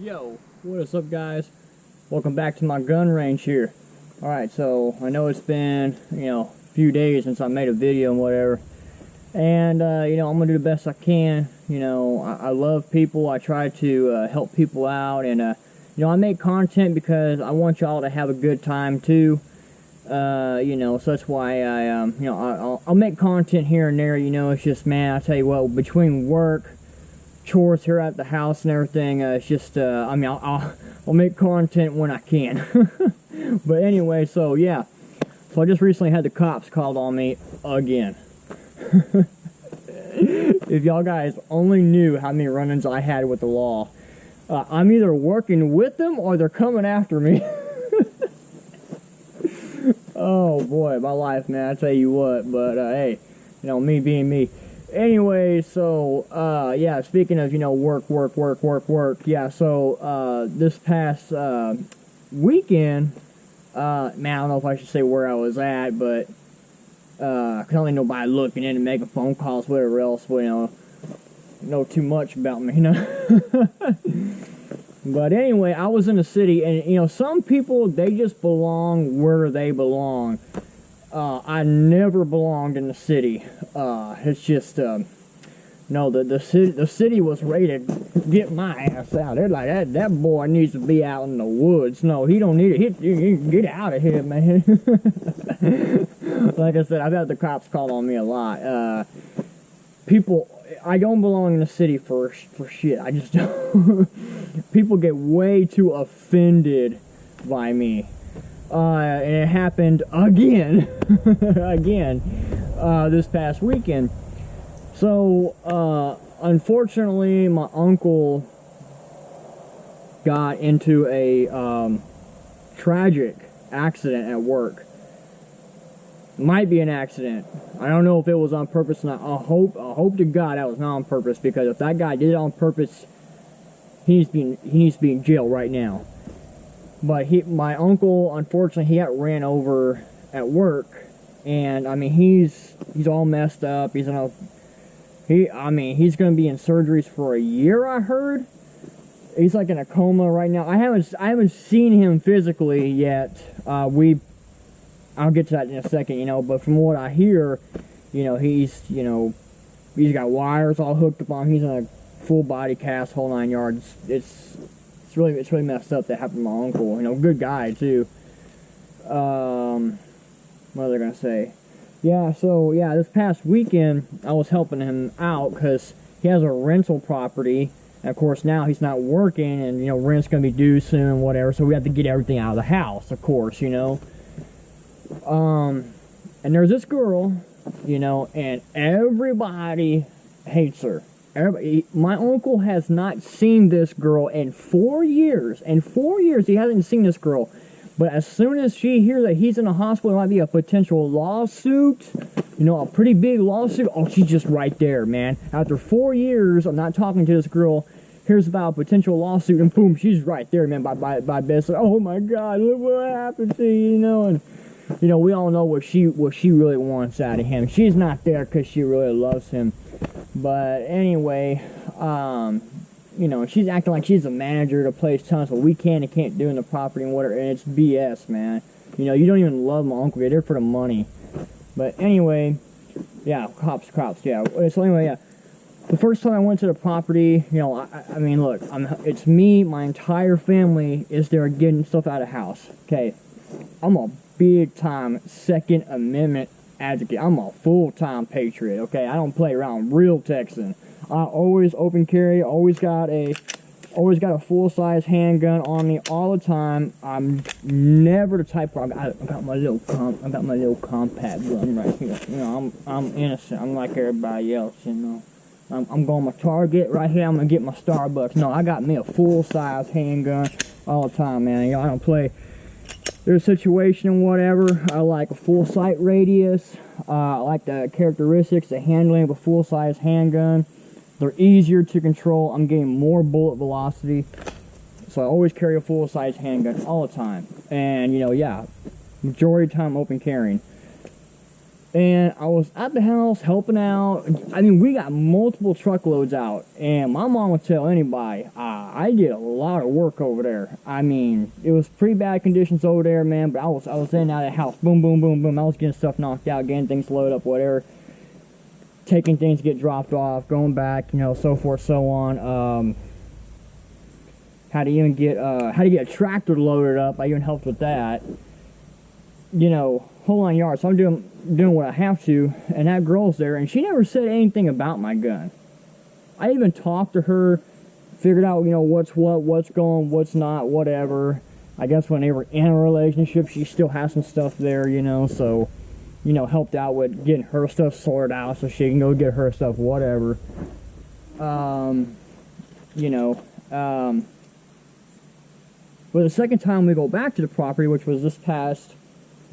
Yo, what is up, guys? Welcome back to my gun range here. Alright, so I know it's been, a few days since I made a video and whatever. And, I'm gonna do the best I can. I love people. I try to help people out. And, I make content because I want y'all to have a good time too. So that's why I'll make content here and there. It's just, man, I tell you what, between work, chores here at the house and everything, it's just I'll make content when I can. But anyway, so yeah, so I just recently had the cops called on me again. If y'all guys only knew how many run-ins I had with the law. I'm either working with them or they're coming after me. Oh boy, my life, man, I tell you what. But hey, me being me. Anyway, so yeah, speaking of work, yeah, so this past weekend, man, I don't know if I should say where I was at, but cause only nobody looking in and making phone calls, whatever else, know too much about me, But anyway, I was in the city, and some people, they just belong where they belong. I never belonged in the city. It's just, no, the city was ready to get my ass out. They're like, that boy needs to be out in the woods. No, he don't need it. He get out of here, man. Like I said, I've had the cops call on me a lot. People, I don't belong in the city for shit. I just don't. People get way too offended by me. And it happened again, this past weekend. So, unfortunately, my uncle got into a tragic accident at work. Might be an accident. I don't know if it was on purpose or not. I hope to God that was not on purpose, because if that guy did it on purpose, he needs to be in jail right now. But my uncle, unfortunately, he got ran over at work, and I mean he's all messed up. He's gonna be in surgeries for a year. I heard he's like in a coma right now. I haven't seen him physically yet. I'll get to that in a second, But from what I hear, he's got wires all hooked up on him. He's in a full body cast, whole 9 yards. It's really messed up that happened to my uncle. Good guy too. What was I gonna say? Yeah, so yeah, this past weekend I was helping him out because he has a rental property, and of course now he's not working, and rent's gonna be due soon and whatever. So we have to get everything out of the house, of course, And there's this girl, and everybody hates her. My uncle has not seen this girl in 4 years. In 4 years, he hasn't seen this girl. But as soon as she hears that he's in a hospital, it might be a potential lawsuit, a pretty big lawsuit. Oh, she's just right there, man. After 4 years of not talking to this girl, here's about a potential lawsuit, and boom, she's right there, man, by bed. So, oh my God, look what happened to you, and we all know what she really wants out of him. She's not there because she really loves him. But anyway, she's acting like she's the manager of the place, telling us what we can and can't do in the property and whatever, and it's BS, man. You don't even love my uncle. You're there for the money. But anyway, yeah, cops, yeah. So anyway, yeah. The first time I went to the property, I mean, look, it's me, my entire family is there getting stuff out of the house. Okay, I'm a big-time Second Amendment advocate. I'm a full-time patriot, okay? I don't play around. Real Texan. I always open carry, always got a full-size handgun on me all the time. I'm never the type where I got my little compact gun right here. I'm innocent. I'm like everybody else, I'm going to my Target right here. I'm going to get my Starbucks. No, I got me a full-size handgun all the time, man. I don't play. There's a situation and whatever. I like a full sight radius. I like the characteristics, the handling of a full-size handgun. They're easier to control. I'm getting more bullet velocity. So I always carry a full-size handgun all the time. And, yeah, majority of the time open carrying. And I was at the house helping out. I mean, we got multiple truckloads out. And my mom would tell anybody, I did a lot of work over there. I mean, it was pretty bad conditions over there, man. But I was in and out of the house. Boom, boom, boom, boom. I was getting stuff knocked out, getting things loaded up, whatever. Taking things to get dropped off, going back, you know, so forth, so on. How to get a tractor loaded up. I even helped with that. You know, whole 9 yards. So I'm doing what I have to, and that girl's there, and she never said anything about my gun. I even talked to her, figured out, you know, what's what, what's going, what's not, whatever. I guess when they were in a relationship, she still has some stuff there, you know, so, you know, helped out with getting her stuff sorted out so she can go get her stuff, whatever. You know, but the second time we go back to the property, which was this past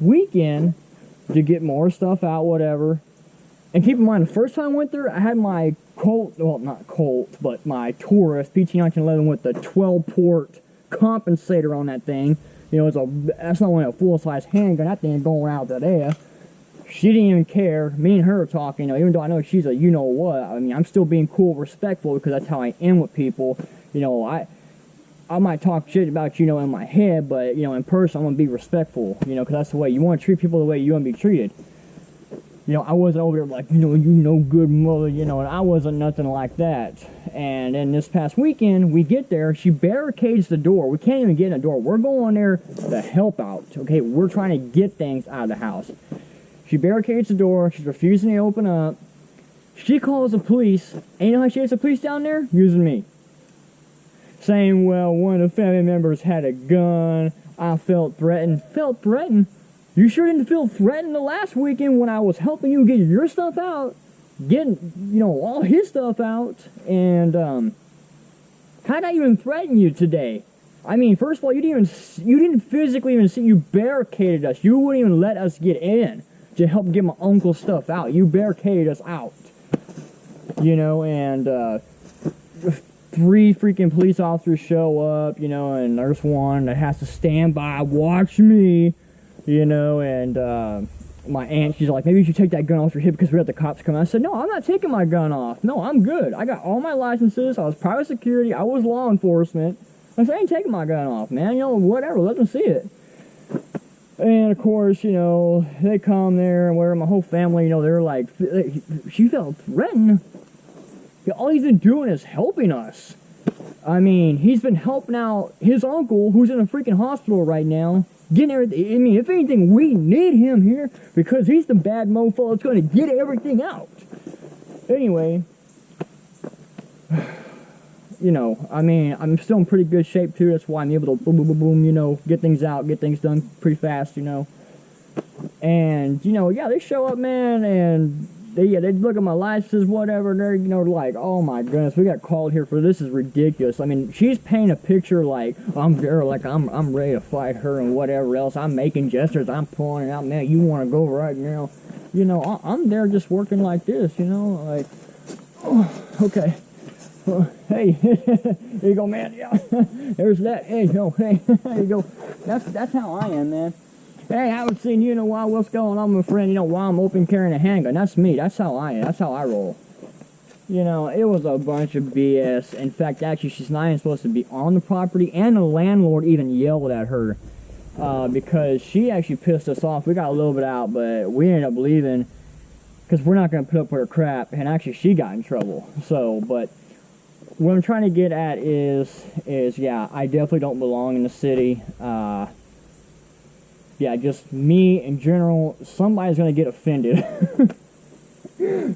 weekend, to get more stuff out, whatever. And keep in mind, the first time I went there, I had my Colt, well, not Colt, but my Taurus PT1911 with the 12-port compensator on that thing. You know, that's not only a full-size handgun, that thing going out the air. She didn't even care. Me and her were talking, you know, even though I know she's a you-know-what. I mean, I'm still being cool, respectful, because that's how I am with people. You know, I might talk shit about you know in my head, but you know in person I'm gonna be respectful, you know, because that's the way you want to treat people, the way you want to be treated. You know, I wasn't over there like you know good mother, you know, and I wasn't nothing like that. And then this past weekend we get there, she barricades the door. We can't even get in the door. We're going there to help out. Okay, we're trying to get things out of the house. She barricades the door. She's refusing to open up. She calls the police. And you know how she gets the police down there? Using me. Saying, well, one of the family members had a gun. I felt threatened. Felt threatened? You sure didn't feel threatened the last weekend when I was helping you get your stuff out. Getting, you know, all his stuff out. And, how'd I even threaten you today? I mean, first of all, you didn't physically even see, you barricaded us. You wouldn't even let us get in to help get my uncle's stuff out. You barricaded us out. You know, and, 3 freaking police officers show up, you know, and there's one that has to stand by, watch me, you know, and my aunt, she's like, maybe you should take that gun off your hip because we had the cops come. I said, no, I'm not taking my gun off. No, I'm good. I got all my licenses. I was private security. I was law enforcement. I said, I ain't taking my gun off, man. You know, whatever. Let them see it. And, of course, you know, they come there and where my whole family, you know, they're like, she felt threatened. All he's been doing is helping us. I mean, he's been helping out his uncle, who's in a freaking hospital right now, getting everything. I mean, if anything, we need him here because he's the bad mofo that's going to get everything out. Anyway, you know, I mean, I'm still in pretty good shape too. That's why I'm able to boom, boom, boom, boom, you know, get things out, get things done pretty fast, you know. And, you know, yeah, they show up, man, and they look at my licenses, whatever, and they're, you know, like, oh my goodness, we got called here for this is ridiculous. I mean, she's painting a picture like I'm there, like I'm ready to fight her and whatever else. I'm making gestures, I'm pulling it out, man. You want to go right, you know, I'm there just working like this, you know, like, oh, okay. Hey, there you go, man. Yeah, there's that. Hey, no, hey, there you go. That's how I am, man. Hey, I haven't seen you in a while. What's going on, my friend? You know, while I'm open carrying a handgun. That's me. That's how I am. That's how I roll. You know, it was a bunch of BS. In fact, actually, she's not even supposed to be on the property, and the landlord even yelled at her because she actually pissed us off. We got a little bit out, but we ended up leaving because we're not going to put up with her crap, and actually, she got in trouble. So, but what I'm trying to get at is yeah, I definitely don't belong in the city. Yeah, just me in general, somebody's going to get offended.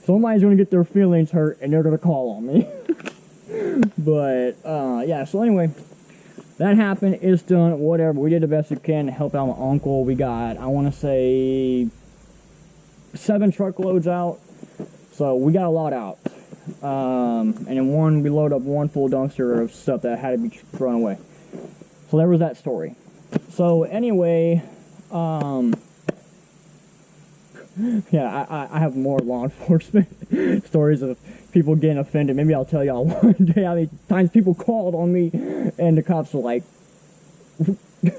Somebody's going to get their feelings hurt, and they're going to call on me. But, yeah, so anyway, that happened. It's done. Whatever. We did the best we can to help out my uncle. We got, I want to say, 7 truckloads out. So we got a lot out. And then we loaded up 1 full dumpster of stuff that had to be thrown away. So there was that story. So anyway, yeah, I have more law enforcement stories of people getting offended. Maybe I'll tell y'all one day how many times people called on me and the cops were like,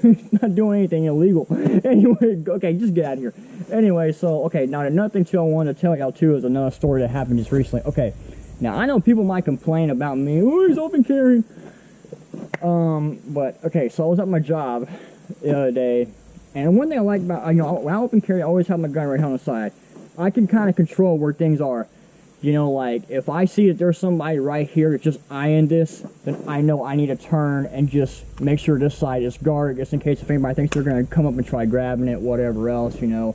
He's not doing anything illegal. Anyway, okay, just get out of here. Anyway, so, okay, now another thing too I wanted to tell y'all too is another story that happened just recently. Okay, now I know people might complain about me, oh, he's open carrying. But, okay, so I was at my job the other day, and one thing I like about, you know, when I open carry, I always have my gun right on the side. I can kind of control where things are. You know, like, if I see that there's somebody right here that's just eyeing this, then I know I need to turn and just make sure this side is guarded, just in case if anybody thinks they're going to come up and try grabbing it, whatever else, you know.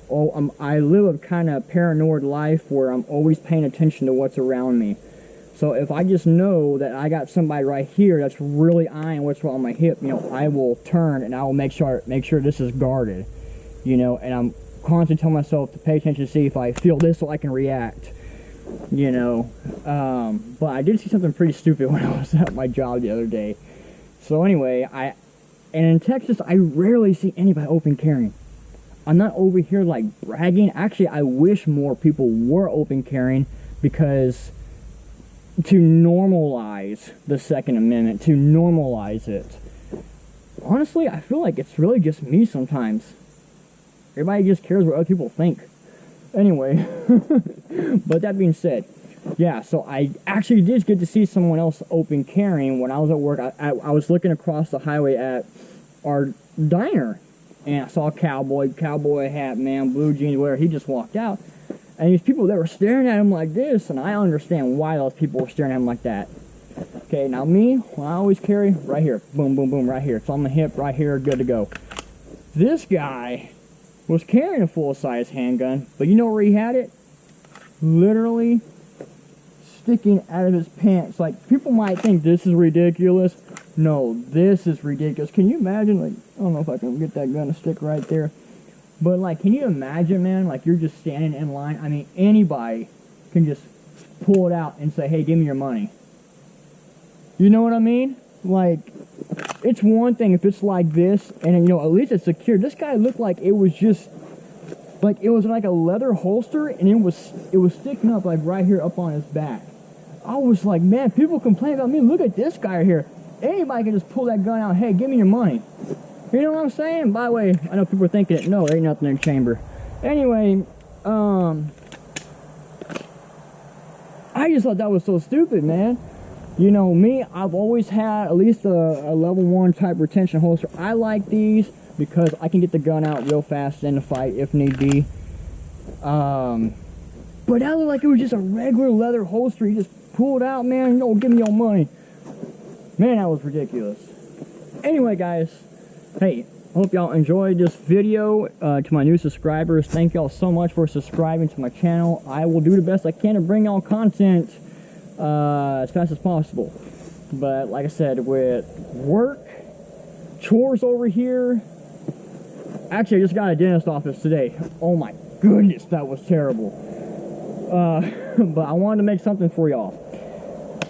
Oh, I live a kind of paranoid life where I'm always paying attention to what's around me. So if I just know that I got somebody right here that's really eyeing what's on my hip, you know, I will turn and I will make sure this is guarded, you know, and I'm constantly telling myself to pay attention to see if I feel this so I can react. You know, but I did see something pretty stupid when I was at my job the other day. So anyway, and in Texas, I rarely see anybody open carrying. I'm not over here like bragging. Actually, I wish more people were open carrying, because to normalize the Second Amendment, to normalize it. Honestly, I feel like it's really just me sometimes. Everybody just cares what other people think. Anyway, but that being said, yeah, so I actually did get to see someone else open carrying when I was at work. I was looking across the highway at our diner, and I saw a cowboy hat, man, blue jeans, whatever. He just walked out, and these people that were staring at him like this, and I understand why those people were staring at him like that. Okay, now me, when I always carry, right here, boom, boom, boom, right here. It's on my hip, right here, good to go. This guy was carrying a full-size handgun, but you know where he had it? Literally sticking out of his pants. Like, people might think this is ridiculous. No, this is ridiculous. Can you imagine, like, I don't know if I can get that gun to stick right there, but like, can you imagine, man, like, you're just standing in line? I mean, anybody can just pull it out and say, hey, give me your money. You know what I mean? Like, it's one thing if it's like this, and you know, at least it's secure. This guy looked like it was just, like, it was like a leather holster, and it was sticking up, like, right here up on his back. I was like, man, people complain about me. Look at this guy right here. Anybody can just pull that gun out. Hey, give me your money. You know what I'm saying? By the way, I know people are thinking it. No, there ain't nothing in the chamber. Anyway, I just thought that was so stupid, man. You know, me, I've always had at least a level 1 type retention holster. I like these because I can get the gun out real fast in the fight if need be. But that looked like it was just a regular leather holster. You just pulled out, man, no, give me your money. Man, that was ridiculous. Anyway, guys, hey, I hope y'all enjoyed this video. To my new subscribers, thank y'all so much for subscribing to my channel. I will do the best I can to bring y'all content as fast as possible. But like I said, with work, chores over here, actually I just got a dentist office today. Oh my goodness, that was terrible. But I wanted to make something for y'all.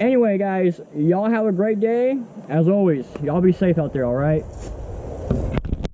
Anyway, guys, y'all have a great day. As always, y'all be safe out there, all right?